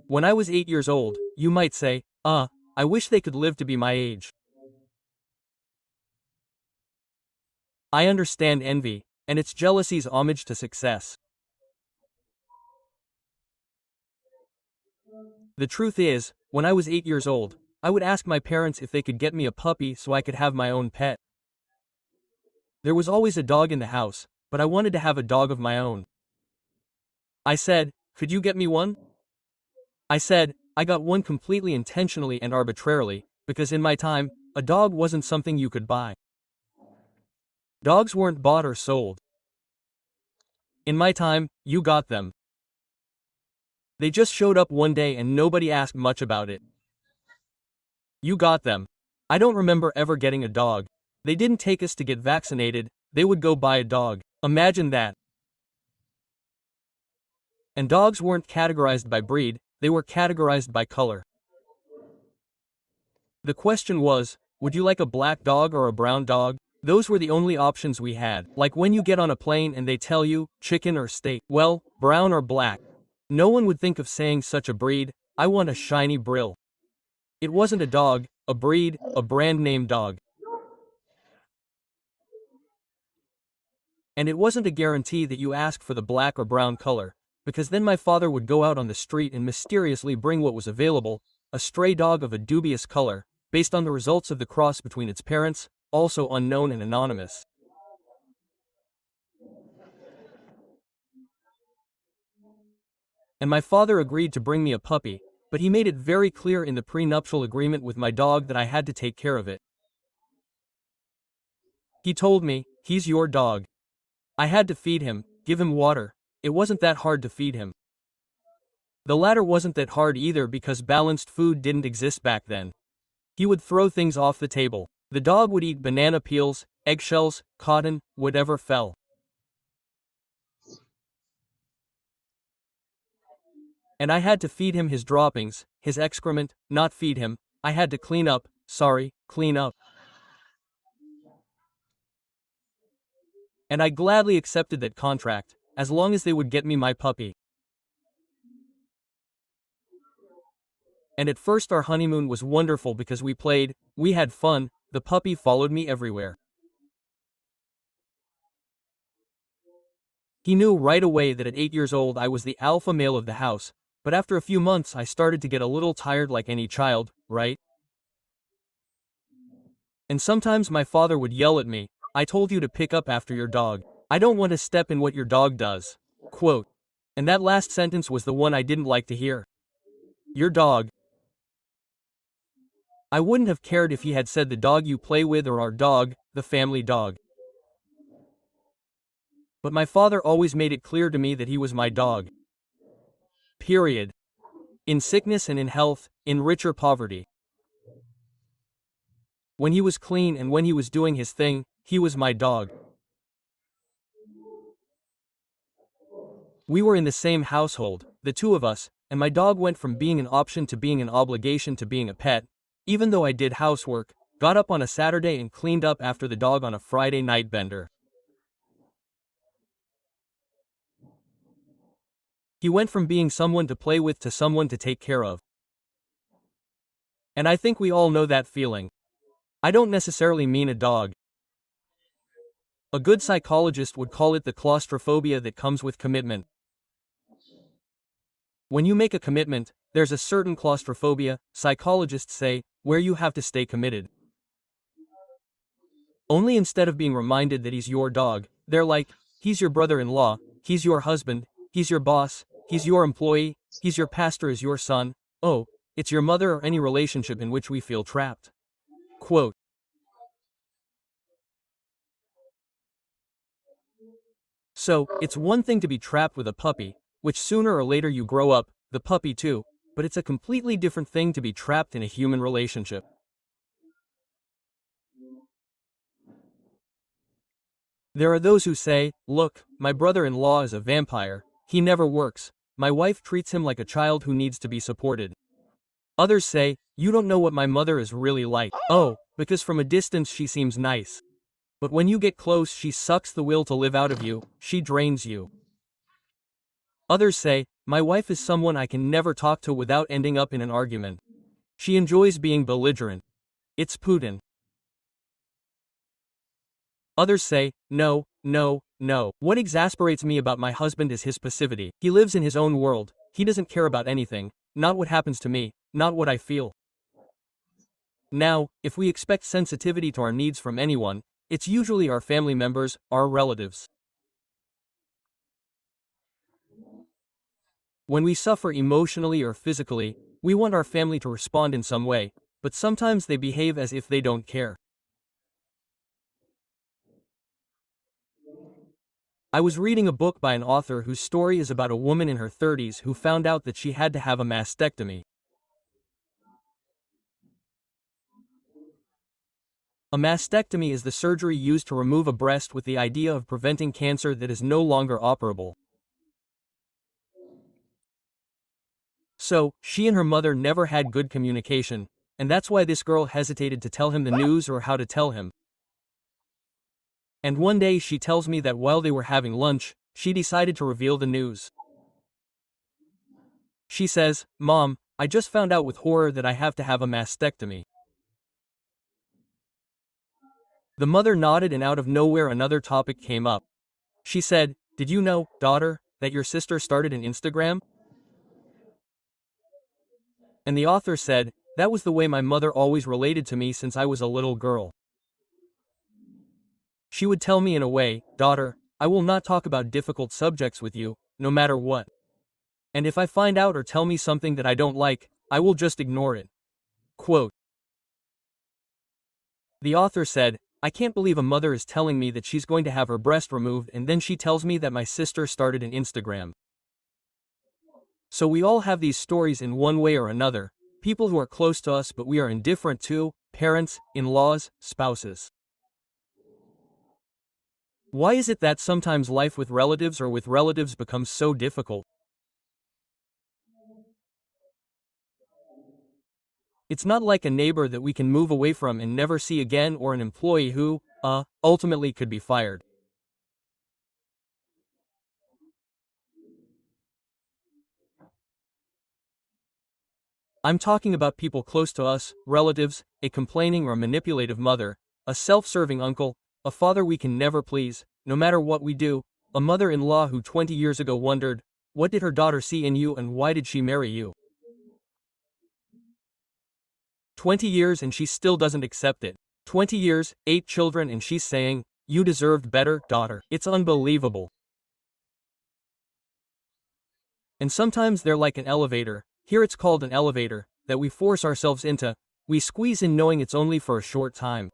When I was 8 years old, you might say, I wish they could live to be my age. I understand envy, and its jealousy's homage to success. The truth is, when I was 8 years old, I would ask my parents if they could get me a puppy so I could have my own pet. There was always a dog in the house, but I wanted to have a dog of my own. I said, "Could you get me one?" I said, I got one completely intentionally and arbitrarily, because in my time, a dog wasn't something you could buy. Dogs weren't bought or sold. In my time, you got them. They just showed up one day and nobody asked much about it. You got them. I don't remember ever getting a dog. They didn't take us to get vaccinated, they would go buy a dog. Imagine that. And dogs weren't categorized by breed, they were categorized by color. The question was, would you like a black dog or a brown dog? Those were the only options we had. Like when you get on a plane and they tell you, chicken or steak. Well, brown or black. No one would think of saying such a breed, I want a shiny brill. It wasn't a dog, a breed, a brand name dog. And it wasn't a guarantee that you asked for the black or brown color, because then my father would go out on the street and mysteriously bring what was available, a stray dog of a dubious color, based on the results of the cross between its parents, also unknown and anonymous. And my father agreed to bring me a puppy, but he made it very clear in the prenuptial agreement with my dog that I had to take care of it. He told me, he's your dog. I had to feed him, give him water. It wasn't that hard to feed him. The latter wasn't that hard either because balanced food didn't exist back then. He would throw things off the table. The dog would eat banana peels, eggshells, cotton, whatever fell. And I had to feed him his droppings, his excrement, not feed him, I had to clean up, clean up. And I gladly accepted that contract, as long as they would get me my puppy. And at first our honeymoon was wonderful because we played, we had fun, the puppy followed me everywhere. He knew right away that at 8 years old I was the alpha male of the house, but after a few months I started to get a little tired like any child, right? And sometimes my father would yell at me, I told you to pick up after your dog. I don't want to step in what your dog does. Quote. And that last sentence was the one I didn't like to hear. Your dog. I wouldn't have cared if he had said the dog you play with or our dog, the family dog. But my father always made it clear to me that he was my dog. Period. In sickness and in health, in rich or poverty. When he was clean and when he was doing his thing, he was my dog. We were in the same household, the two of us, and my dog went from being an option to being an obligation to being a pet, even though I did housework, got up on a Saturday and cleaned up after the dog on a Friday night bender. He went from being someone to play with to someone to take care of. And I think we all know that feeling. I don't necessarily mean a dog. A good psychologist would call it the claustrophobia that comes with commitment. When you make a commitment, there's a certain claustrophobia, psychologists say, where you have to stay committed. Only instead of being reminded that he's your dog, they're like, he's your brother-in-law, he's your husband, he's your boss, he's your employee, he's your pastor is your son, oh, it's your mother or any relationship in which we feel trapped. Quote. So, it's one thing to be trapped with a puppy, which sooner or later you grow up, the puppy too, but it's a completely different thing to be trapped in a human relationship. There are those who say, look, my brother-in-law is a vampire, he never works, my wife treats him like a child who needs to be supported. Others say, you don't know what my mother is really like, oh, because from a distance she seems nice. But when you get close she sucks the will to live out of you, she drains you. Others say, my wife is someone I can never talk to without ending up in an argument. She enjoys being belligerent. It's Putin. Others say, no, no, no. What exasperates me about my husband is his passivity. He lives in his own world. He doesn't care about anything, not what happens to me, not what I feel. Now, if we expect sensitivity to our needs from anyone, it's usually our family members, our relatives. When we suffer emotionally or physically, we want our family to respond in some way, but sometimes they behave as if they don't care. I was reading a book by an author whose story is about a woman in her 30s who found out that she had to have a mastectomy. A mastectomy is the surgery used to remove a breast with the idea of preventing cancer that is no longer operable. So, she and her mother never had good communication, and that's why this girl hesitated to tell him the news or how to tell him. And one day she tells me that while they were having lunch, she decided to reveal the news. She says, "Mom, I just found out with horror that I have to have a mastectomy." The mother nodded and out of nowhere another topic came up. She said, "Did you know, daughter, that your sister started an Instagram?" And the author said, "That was the way my mother always related to me since I was a little girl. She would tell me in a way, 'Daughter, I will not talk about difficult subjects with you, no matter what. And if I find out or tell me something that I don't like, I will just ignore it.'" Quote. The author said, "I can't believe a mother is telling me that she's going to have her breast removed and then she tells me that my sister started an Instagram." So we all have these stories in one way or another, people who are close to us but we are indifferent to, parents, in-laws, spouses. Why is it that sometimes life with relatives or with relatives becomes so difficult? It's not like a neighbor that we can move away from and never see again or an employee who, ultimately could be fired. I'm talking about people close to us, relatives, a complaining or manipulative mother, a self-serving uncle, a father we can never please, no matter what we do, a mother-in-law who 20 years ago wondered, what did her daughter see in you and why did she marry you? 20 years and she still doesn't accept it. 20 years, 8 children and she's saying, you deserved better, daughter. It's unbelievable. And sometimes they're like an elevator, here it's called an elevator, that we force ourselves into, we squeeze in knowing it's only for a short time.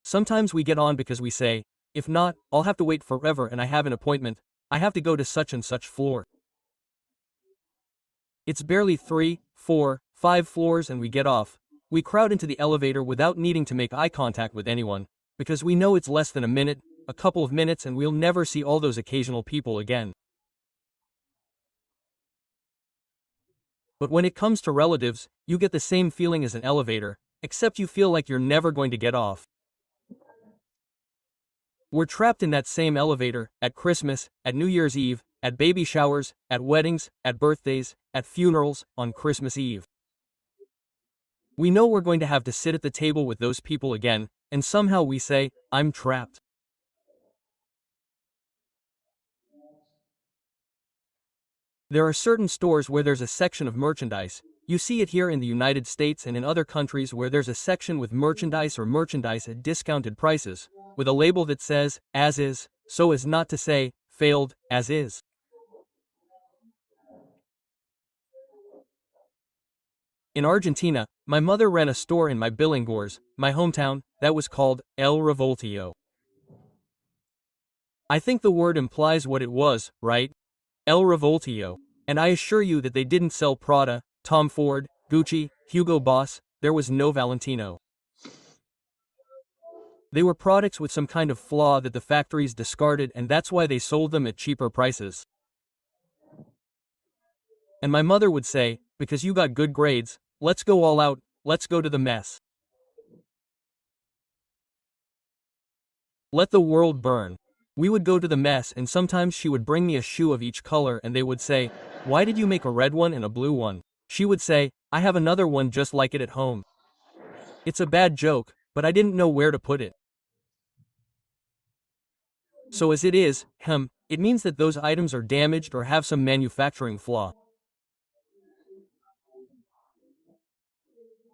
Sometimes we get on because we say, if not, I'll have to wait forever and I have an appointment, I have to go to such and such floor. It's barely 3, 4, 5 floors and we get off. We crowd into the elevator without needing to make eye contact with anyone, because we know it's less than a minute, a couple of minutes and we'll never see all those occasional people again. But when it comes to relatives, you get the same feeling as an elevator, except you feel like you're never going to get off. We're trapped in that same elevator, at Christmas, at New Year's Eve, at baby showers, at weddings, at birthdays, at funerals, on Christmas Eve. We know we're going to have to sit at the table with those people again, and somehow we say, I'm trapped. There are certain stores where there's a section of merchandise. You see it here in the United States and in other countries where there's a section with merchandise or merchandise at discounted prices, with a label that says, as is, so as not to say, failed, as is. In Argentina, my mother ran a store in my Billinghurst, my hometown, that was called El Revoltillo. I think the word implies what it was, right? El Revoltillo. And I assure you that they didn't sell Prada, Tom Ford, Gucci, Hugo Boss, there was no Valentino. They were products with some kind of flaw that the factories discarded and that's why they sold them at cheaper prices. And my mother would say, because you got good grades, let's go all out, let's go to the mess. Let the world burn. We would go to the mess and sometimes she would bring me a shoe of each color and they would say, "Why did you make a red one and a blue one?" She would say, "I have another one just like it at home." It's a bad joke, but I didn't know where to put it. So as it is, it means that those items are damaged or have some manufacturing flaw.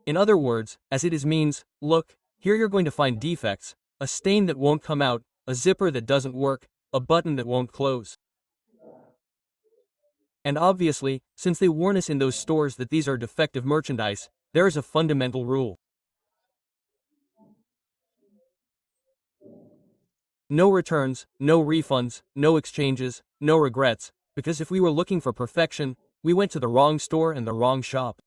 In other words, as it is means, look, here you're going to find defects, a stain that won't come out, a zipper that doesn't work, a button that won't close. And obviously, since they warn us in those stores that these are defective merchandise, there is a fundamental rule. No returns, no refunds, no exchanges, no regrets, because if we were looking for perfection, we went to the wrong store and the wrong shop.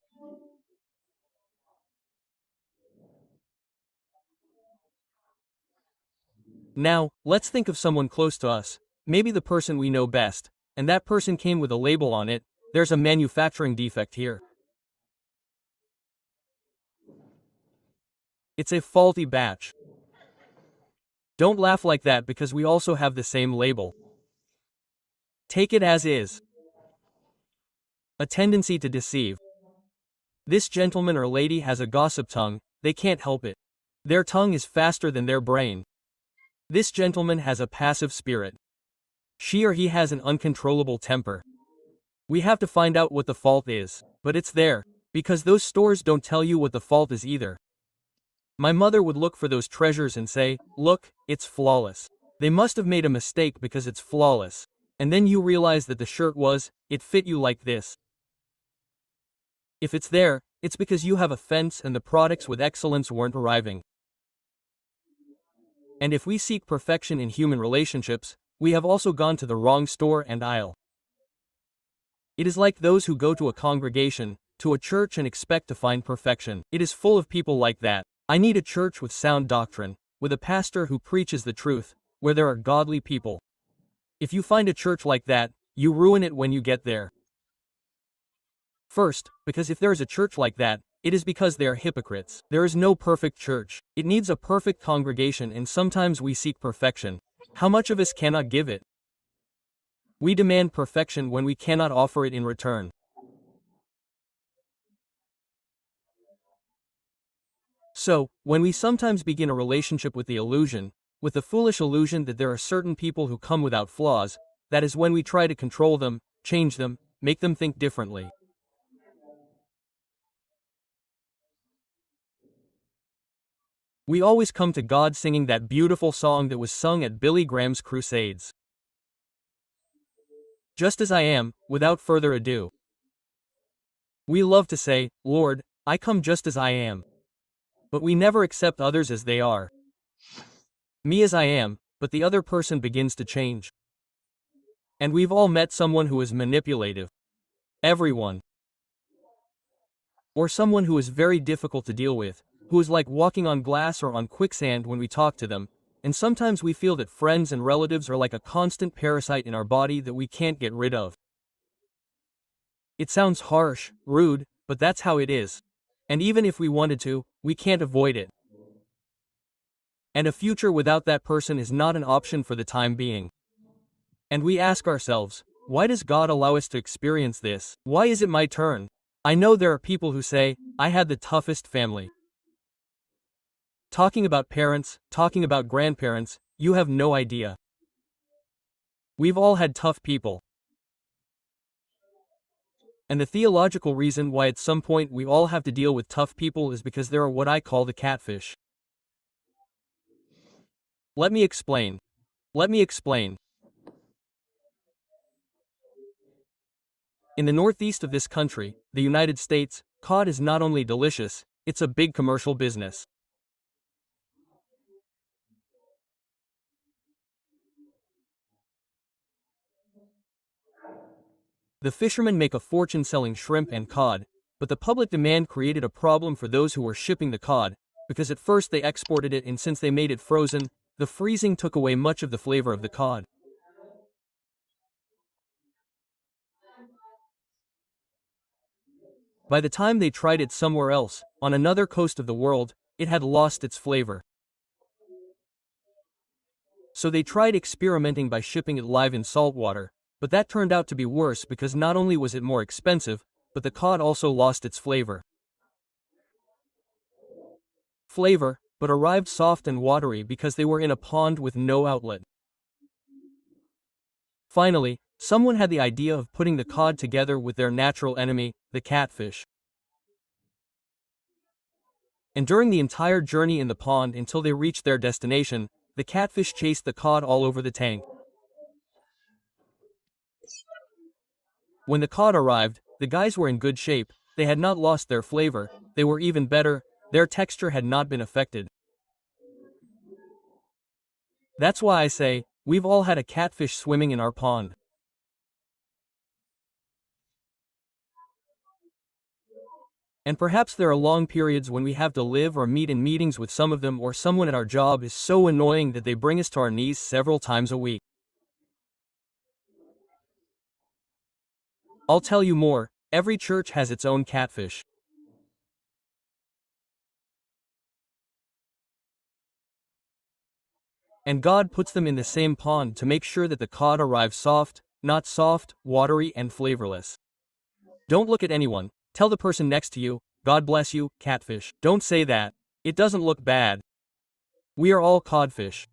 Now, let's think of someone close to us, maybe the person we know best, and that person came with a label on it, "There's a manufacturing defect here." It's a faulty batch. Don't laugh like that because we also have the same label. Take it as is. A tendency to deceive. This gentleman or lady has a gossip tongue, they can't help it. Their tongue is faster than their brain. This gentleman has a passive spirit. She or he has an uncontrollable temper. We have to find out what the fault is, but it's there, because those stores don't tell you what the fault is either. My mother would look for those treasures and say, "Look, it's flawless. They must have made a mistake because it's flawless." And then you realize that the shirt it fit you like this. If it's there, it's because you have a fence and the products with excellence weren't arriving. And if we seek perfection in human relationships, we have also gone to the wrong store and aisle. It is like those who go to a congregation, to a church and expect to find perfection. It is full of people like that. I need a church with sound doctrine, with a pastor who preaches the truth, where there are godly people. If you find a church like that, you ruin it when you get there. First, because if there is a church like that, it is because they are hypocrites. There is no perfect church. It needs a perfect congregation and sometimes we seek perfection. How much of us cannot give it? We demand perfection when we cannot offer it in return. So, when we sometimes begin a relationship with the foolish illusion that there are certain people who come without flaws, that is when we try to control them, change them, make them think differently. We always come to God singing that beautiful song that was sung at Billy Graham's crusades. Just as I am, without further ado. We love to say, "Lord, I come just as I am." But we never accept others as they are. Me as I am, but the other person begins to change. And we've all met someone who is manipulative. Everyone. Or someone who is very difficult to deal with, who is like walking on glass or on quicksand when we talk to them, and sometimes we feel that friends and relatives are like a constant parasite in our body that we can't get rid of. It sounds harsh, rude, but that's how it is. And even if we wanted to, we can't avoid it. And a future without that person is not an option for the time being. And we ask ourselves, why does God allow us to experience this? Why is it my turn? I know there are people who say, I had the toughest family. Talking about parents, talking about grandparents, you have no idea. We've all had tough people. And the theological reason why at some point we all have to deal with tough people is because there are what I call the catfish. Let me explain. In the northeast of this country, the United States, cod is not only delicious, it's a big commercial business. The fishermen make a fortune selling shrimp and cod, but the public demand created a problem for those who were shipping the cod, because at first they exported it and since they made it frozen, the freezing took away much of the flavor of the cod. By the time they tried it somewhere else, on another coast of the world, it had lost its flavor. So they tried experimenting by shipping it live in salt water, but that turned out to be worse because not only was it more expensive, but the cod also lost its flavor. But arrived soft and watery because they were in a pond with no outlet. Finally, someone had the idea of putting the cod together with their natural enemy, the catfish. And during the entire journey in the pond until they reached their destination, the catfish chased the cod all over the tank. When the cod arrived, the guys were in good shape, they had not lost their flavor, they were even better, their texture had not been affected. That's why I say, we've all had a catfish swimming in our pond. And perhaps there are long periods when we have to live or meet in meetings with some of them, or someone at our job is so annoying that they bring us to our knees several times a week. I'll tell you more, every church has its own catfish. And God puts them in the same pond to make sure that the cod arrives soft, not soft, watery and flavorless. Don't look at anyone, tell the person next to you, God bless you, catfish. Don't say that. It doesn't look bad. We are all codfish.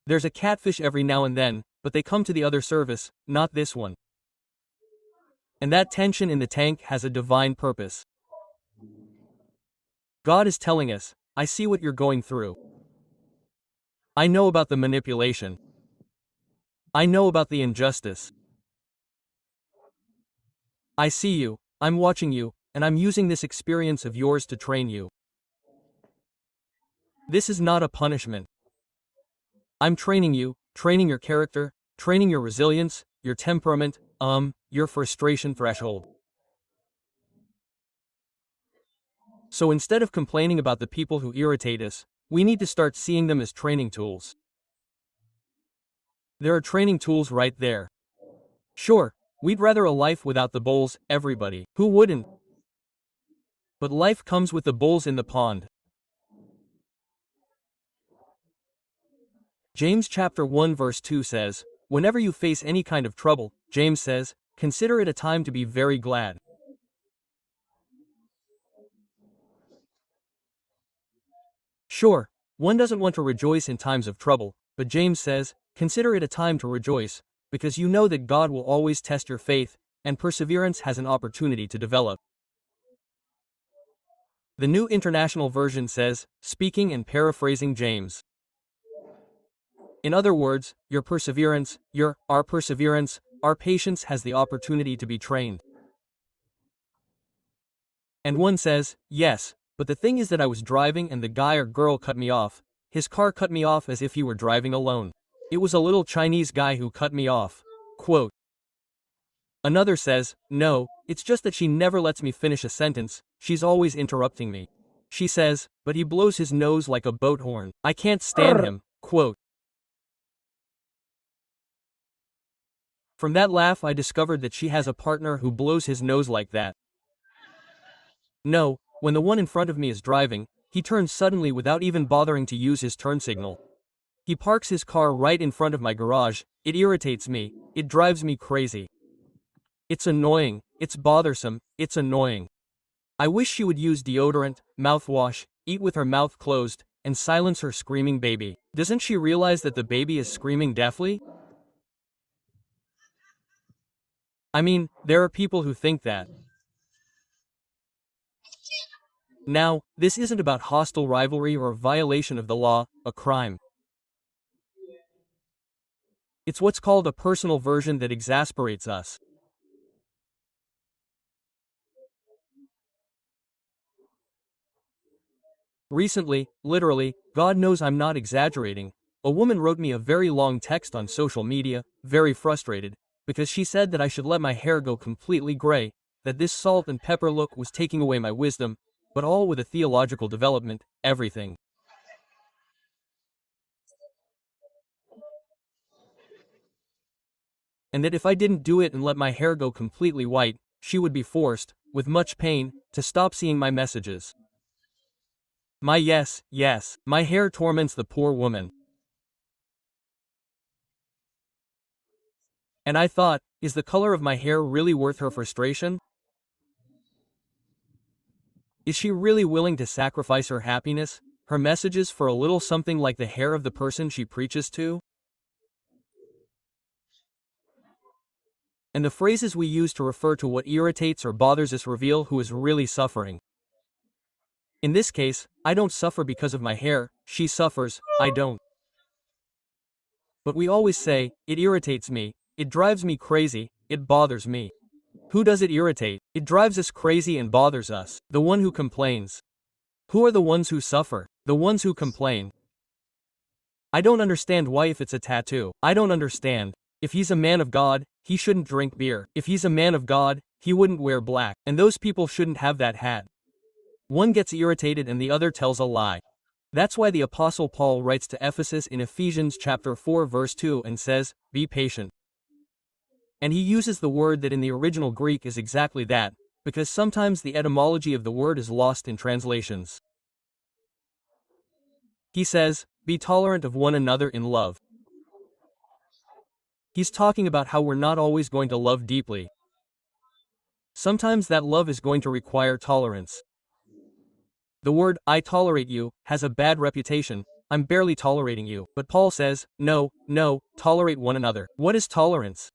There's a catfish every now and then, but they come to the other service, not this one. And that tension in the tank has a divine purpose. God is telling us, I see what you're going through. I know about the manipulation. I know about the injustice. I see you, I'm watching you, and I'm using this experience of yours to train you. This is not a punishment. I'm training you, training your character, training your resilience, your temperament, your frustration threshold. So instead of complaining about the people who irritate us, we need to start seeing them as training tools. There are training tools right there. Sure, we'd rather a life without the bulls, everybody. Who wouldn't? But life comes with the bulls in the pond. James chapter 1 verse 2 says, whenever you face any kind of trouble, James says, consider it a time to be very glad. Sure, one doesn't want to rejoice in times of trouble, but James says, consider it a time to rejoice, because you know that God will always test your faith, and perseverance has an opportunity to develop. The New International Version says, speaking and paraphrasing James. In other words, your perseverance, our perseverance, our patience has the opportunity to be trained. And one says, yes, but the thing is that I was driving and the guy or girl cut me off. His car cut me off as if he were driving alone. It was a little Chinese guy who cut me off. Quote. Another says, no, it's just that she never lets me finish a sentence, she's always interrupting me. She says, but he blows his nose like a boat horn. I can't stand him. Quote. From that laugh I discovered that she has a partner who blows his nose like that. No, when the one in front of me is driving, he turns suddenly without even bothering to use his turn signal. He parks his car right in front of my garage, it irritates me, it drives me crazy. It's annoying, it's bothersome, it's annoying. I wish she would use deodorant, mouthwash, eat with her mouth closed, and silence her screaming baby. Doesn't she realize that the baby is screaming deafly? I mean, there are people who think that. Now, this isn't about hostile rivalry or violation of the law, a crime. It's what's called a personal version that exasperates us. Recently, literally, God knows I'm not exaggerating, a woman wrote me a very long text on social media, very frustrated, because she said that I should let my hair go completely gray, that this salt and pepper look was taking away my wisdom, but all with a theological development, everything. And that if I didn't do it and let my hair go completely white, she would be forced, with much pain, to stop seeing my messages. My hair torments the poor woman. And I thought, is the color of my hair really worth her frustration? Is she really willing to sacrifice her happiness, her messages for a little something like the hair of the person she preaches to? And the phrases we use to refer to what irritates or bothers us reveal who is really suffering. In this case, I don't suffer because of my hair, she suffers, I don't. But we always say, it irritates me, it drives me crazy, it bothers me. Who does it irritate? It drives us crazy and bothers us. The one who complains. Who are the ones who suffer? The ones who complain. I don't understand why if it's a tattoo. I don't understand. If he's a man of God, he shouldn't drink beer. If he's a man of God, he wouldn't wear black. And those people shouldn't have that hat. One gets irritated and the other tells a lie. That's why the Apostle Paul writes to Ephesus in Ephesians chapter 4 verse 2 and says, be patient. And he uses the word that in the original Greek is exactly that, because sometimes the etymology of the word is lost in translations. He says, be tolerant of one another in love. He's talking about how we're not always going to love deeply. Sometimes that love is going to require tolerance. The word, I tolerate you, has a bad reputation. I'm barely tolerating you. But Paul says, no, tolerate one another. What is tolerance?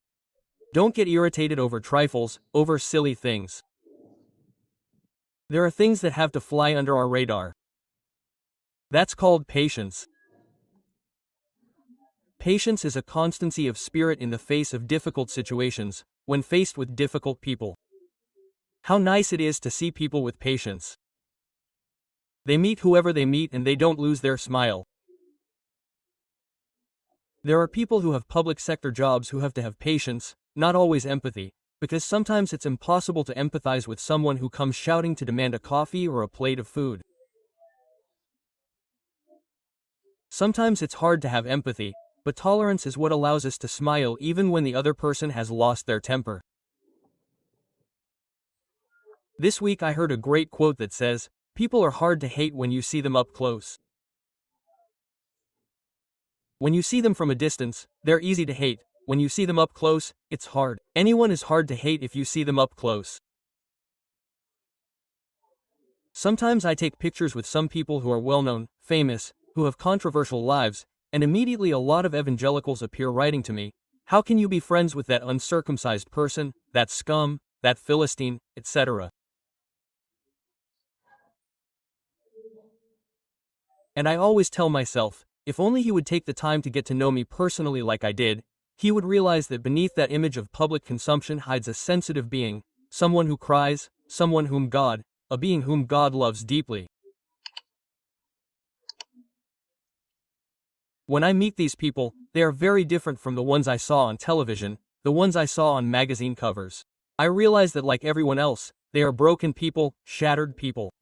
Don't get irritated over trifles, over silly things. There are things that have to fly under our radar. That's called patience. Patience is a constancy of spirit in the face of difficult situations, when faced with difficult people. How nice it is to see people with patience. They meet whoever they meet and they don't lose their smile. There are people who have public sector jobs who have to have patience, not always empathy, because sometimes it's impossible to empathize with someone who comes shouting to demand a coffee or a plate of food. Sometimes it's hard to have empathy, but tolerance is what allows us to smile even when the other person has lost their temper. This week I heard a great quote that says, people are hard to hate when you see them up close. When you see them from a distance, they're easy to hate. When you see them up close, it's hard. Anyone is hard to hate if you see them up close. Sometimes I take pictures with some people who are well-known, famous, who have controversial lives, and immediately a lot of evangelicals appear writing to me, how can you be friends with that uncircumcised person, that scum, that Philistine, etc. And I always tell myself, if only he would take the time to get to know me personally like I did, he would realize that beneath that image of public consumption hides a sensitive being, someone who cries, someone whom God, a being whom God loves deeply. When I meet these people, they are very different from the ones I saw on television, the ones I saw on magazine covers. I realize that like everyone else, they are broken people, shattered people.